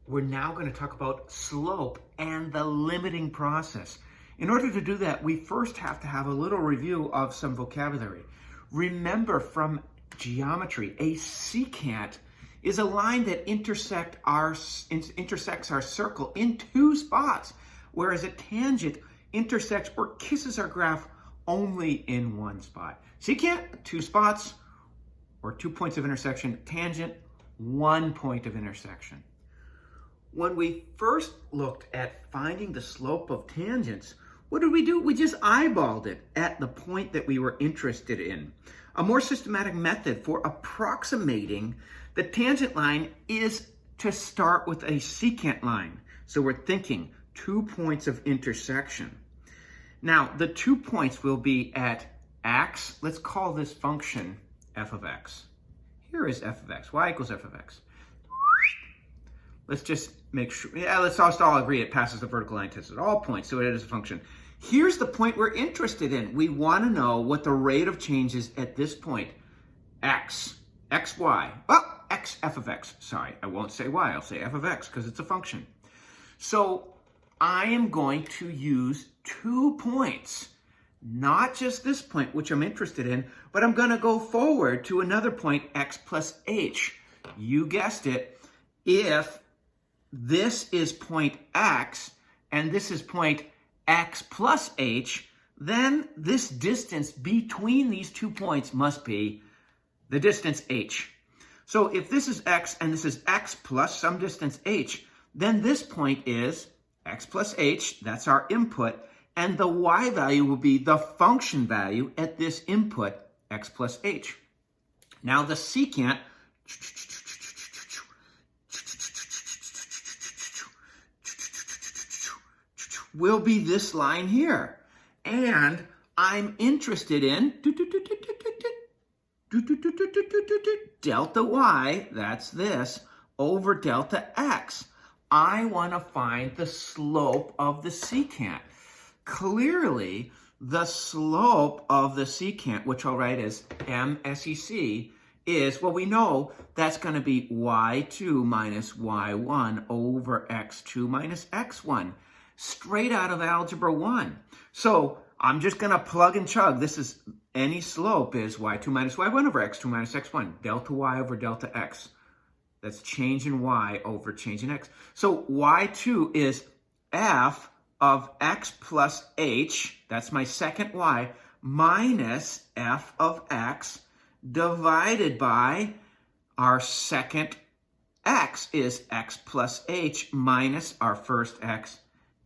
we're now going to talk about slope and the limiting process. In order to do that, we first have to have a little review of some vocabulary. Remember from geometry, a secant is a line that intersects our circle in two spots, whereas a tangent intersects or kisses our graph only in one spot. Secant, two spots or 2 points of intersection. Tangent, 1 point of intersection. When we first looked at finding the slope of tangents, what did we do? We just eyeballed it at the point that we were interested in. A more systematic method for approximating the tangent line is to start with a secant line. So we're thinking 2 points of intersection. Now, the 2 points will be at x. Let's call this function f of x. Here is f of x. Y equals f of x. Let's just make sure, let's all agree it passes the vertical line test at all points, so it is a function. Here's the point we're interested in. We want to know what the rate of change is at this point. X, xy, well, x, f of x. Sorry, I won't say y, I'll say f of x because it's a function. So I am going to use 2 points, not just this point, which I'm interested in, but I'm going to go forward to another point, x plus h. You guessed it. If this is point x and this is point x plus h, then this distance between these 2 points must be the distance h. So if this is x and this is x plus some distance h, then this point is x plus h, that's our input, and the y value will be the function value at this input, x plus h. Now the secant will be this line here. And I'm interested in delta y, that's this, over delta x. I want to find the slope of the secant. Clearly, the slope of the secant, which I'll write as MSEC, is, well, we know that's going to be y2 minus y1 over x2 minus x1. Straight out of Algebra 1. So I'm just going to plug and chug. This is, any slope is y2 minus y1 over x2 minus x1. Delta y over delta x. That's change in y over change in x. So y2 is f of x plus h, that's my second y, minus f of x divided by our second x is x plus h minus our first x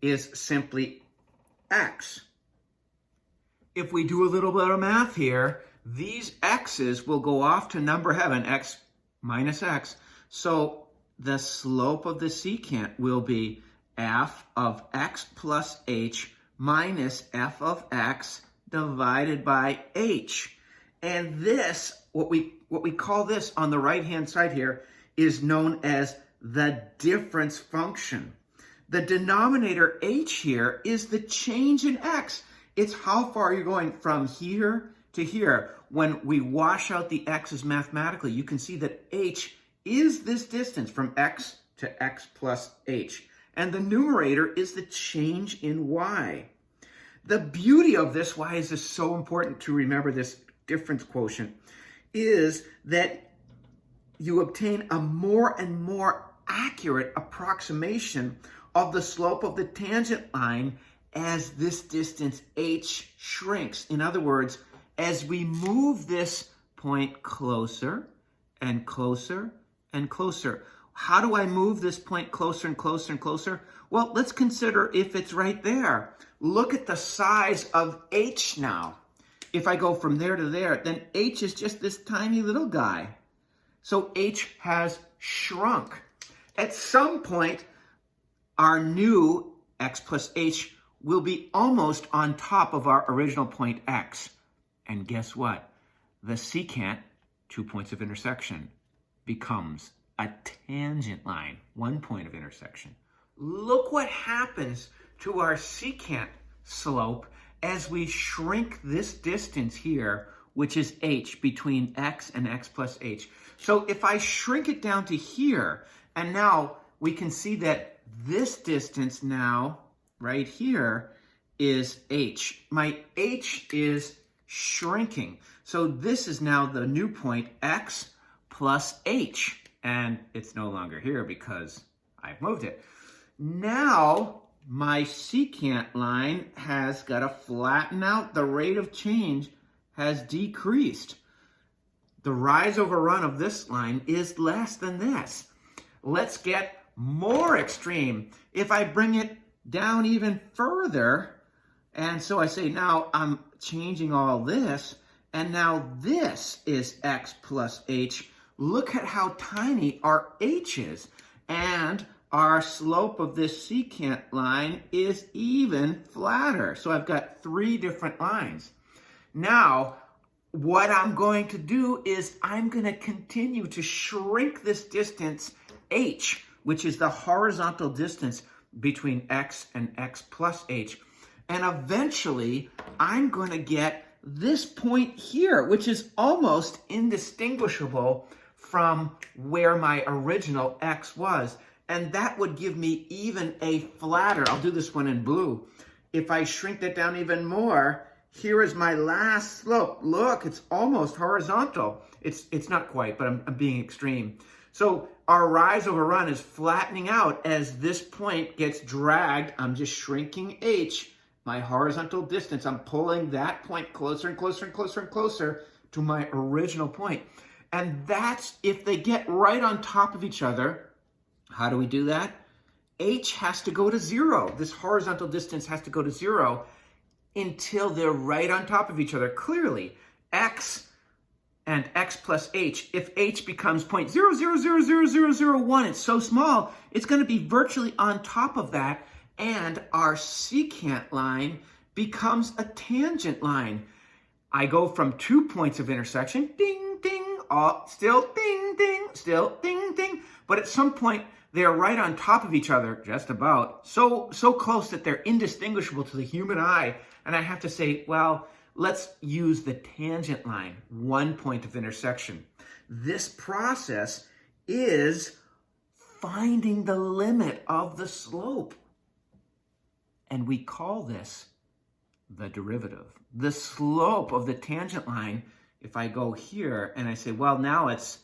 is simply x. If we do a little bit of math here, these x's will go off to number heaven, x minus x. So the slope of the secant will be f of x plus h minus f of x divided by h. And this, what we call this on the right-hand side here, is known as the difference function. The denominator h here is the change in x. It's how far you're going from here to here. When we wash out the x's mathematically, you can see that h is this distance from x to x plus h. And the numerator is the change in y. The beauty of this, why is this so important to remember this difference quotient, is that you obtain a more and more accurate approximation of the slope of the tangent line as this distance h shrinks. In other words, as we move this point closer and closer and closer. How do I move this point closer and closer and closer? Well, let's consider if it's right there. Look at the size of h now. If I go from there to there, then h is just this tiny little guy. So h has shrunk. At some point, our new x plus h will be almost on top of our original point x. And guess what? The secant, 2 points of intersection, becomes a tangent line, 1 point of intersection. Look what happens to our secant slope as we shrink this distance here, which is h, between x and x plus h. So if I shrink it down to here, and now we can see that this distance now, right here, is h. My h is shrinking. So this is now the new point, x plus h. And it's no longer here because I've moved it. Now, my secant line has got to flatten out. The rate of change has decreased. The rise over run of this line is less than this. Let's get more extreme. If I bring it down even further, and so I say now I'm changing all this, and now this is x plus h. Look at how tiny our h is. And our slope of this secant line is even flatter. So I've got 3 different lines. Now, what I'm going to do is I'm going to continue to shrink this distance h, which is the horizontal distance between x and x plus h. And eventually, I'm going to get this point here, which is almost indistinguishable from where my original x was. And that would give me even a flatter. I'll do this one in blue. If I shrink that down even more, here is my last slope. Look, it's almost horizontal. It's not quite, but I'm being extreme. So our rise over run is flattening out as this point gets dragged. I'm just shrinking h, my horizontal distance. I'm pulling that point closer and closer and closer and closer to my original point. And that's if they get right on top of each other. How do we do that? H has to go to 0. This horizontal distance has to go to 0 until they're right on top of each other. Clearly, x and x plus h, if h becomes 0.000001, it's so small, it's going to be virtually on top of that, and our secant line becomes a tangent line. I go from 2 points of intersection, ding, ding, still ding, ding, still ding, ding, but at some point, they're right on top of each other, just about, so close that they're indistinguishable to the human eye. And I have to say, well, let's use the tangent line, 1 point of intersection. This process is finding the limit of the slope. And we call this the derivative. The slope of the tangent line, if I go here and I say, well, now it's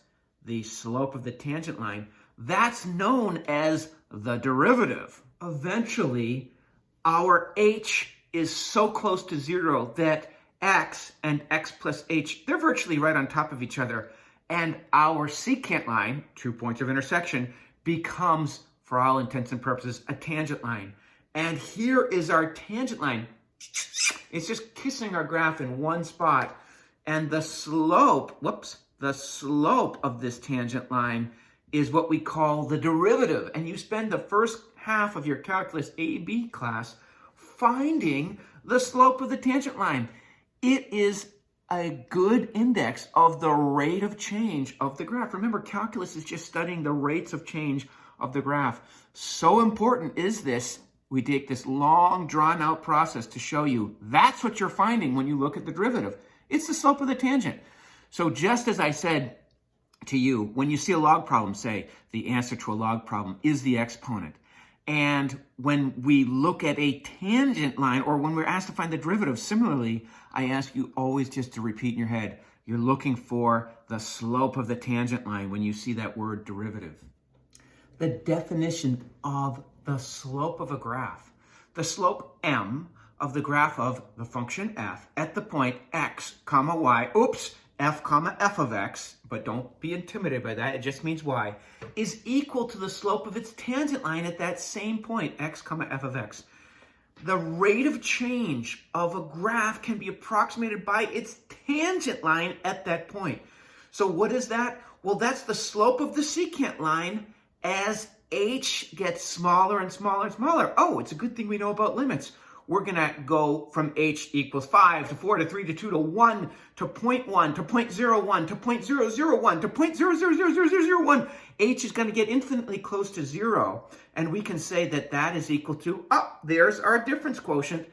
the slope of the tangent line, that's known as the derivative. Eventually, our h is so close to 0 that x and x plus h, they're virtually right on top of each other. And our secant line, 2 points of intersection, becomes, for all intents and purposes, a tangent line. And here is our tangent line. It's just kissing our graph in one spot. And the slope, the slope of this tangent line is what we call the derivative. And you spend the first half of your calculus AB class finding the slope of the tangent line. It is a good index of the rate of change of the graph. Remember, calculus is just studying the rates of change of the graph. So important is this. We take this long, drawn-out process to show you that's what you're finding when you look at the derivative. It's the slope of the tangent. So just as I said to you, when you see a log problem, say the answer to a log problem is the exponent. And when we look at a tangent line, or when we're asked to find the derivative, similarly, I ask you always just to repeat in your head, you're looking for the slope of the tangent line when you see that word derivative. The definition of the slope of a graph. The slope m of the graph of the function f at the point x comma y, f comma f of x, but don't be intimidated by that, it just means y, is equal to the slope of its tangent line at that same point, x comma f of x. The rate of change of a graph can be approximated by its tangent line at that point. So what is that? Well, that's the slope of the secant line as h gets smaller and smaller and smaller. Oh, it's a good thing we know about limits. We're going to go from h equals 5 to 4 to 3 to 2 to 1 to 0.1 to 0.01 to 0.001 to 0.0000001. H is going to get infinitely close to 0. And we can say that that is equal to, there's our difference quotient.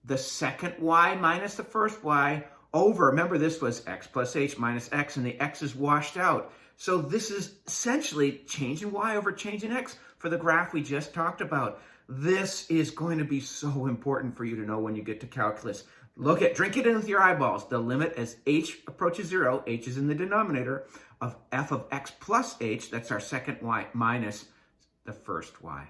The second y minus the first y over, remember this was x plus h minus x, and the x is washed out. So this is essentially change in y over change in x for the graph we just talked about. This is going to be so important for you to know when you get to calculus. Drink it in with your eyeballs. The limit as h approaches 0, h is in the denominator, of f of x plus h, that's our second y, minus the first y.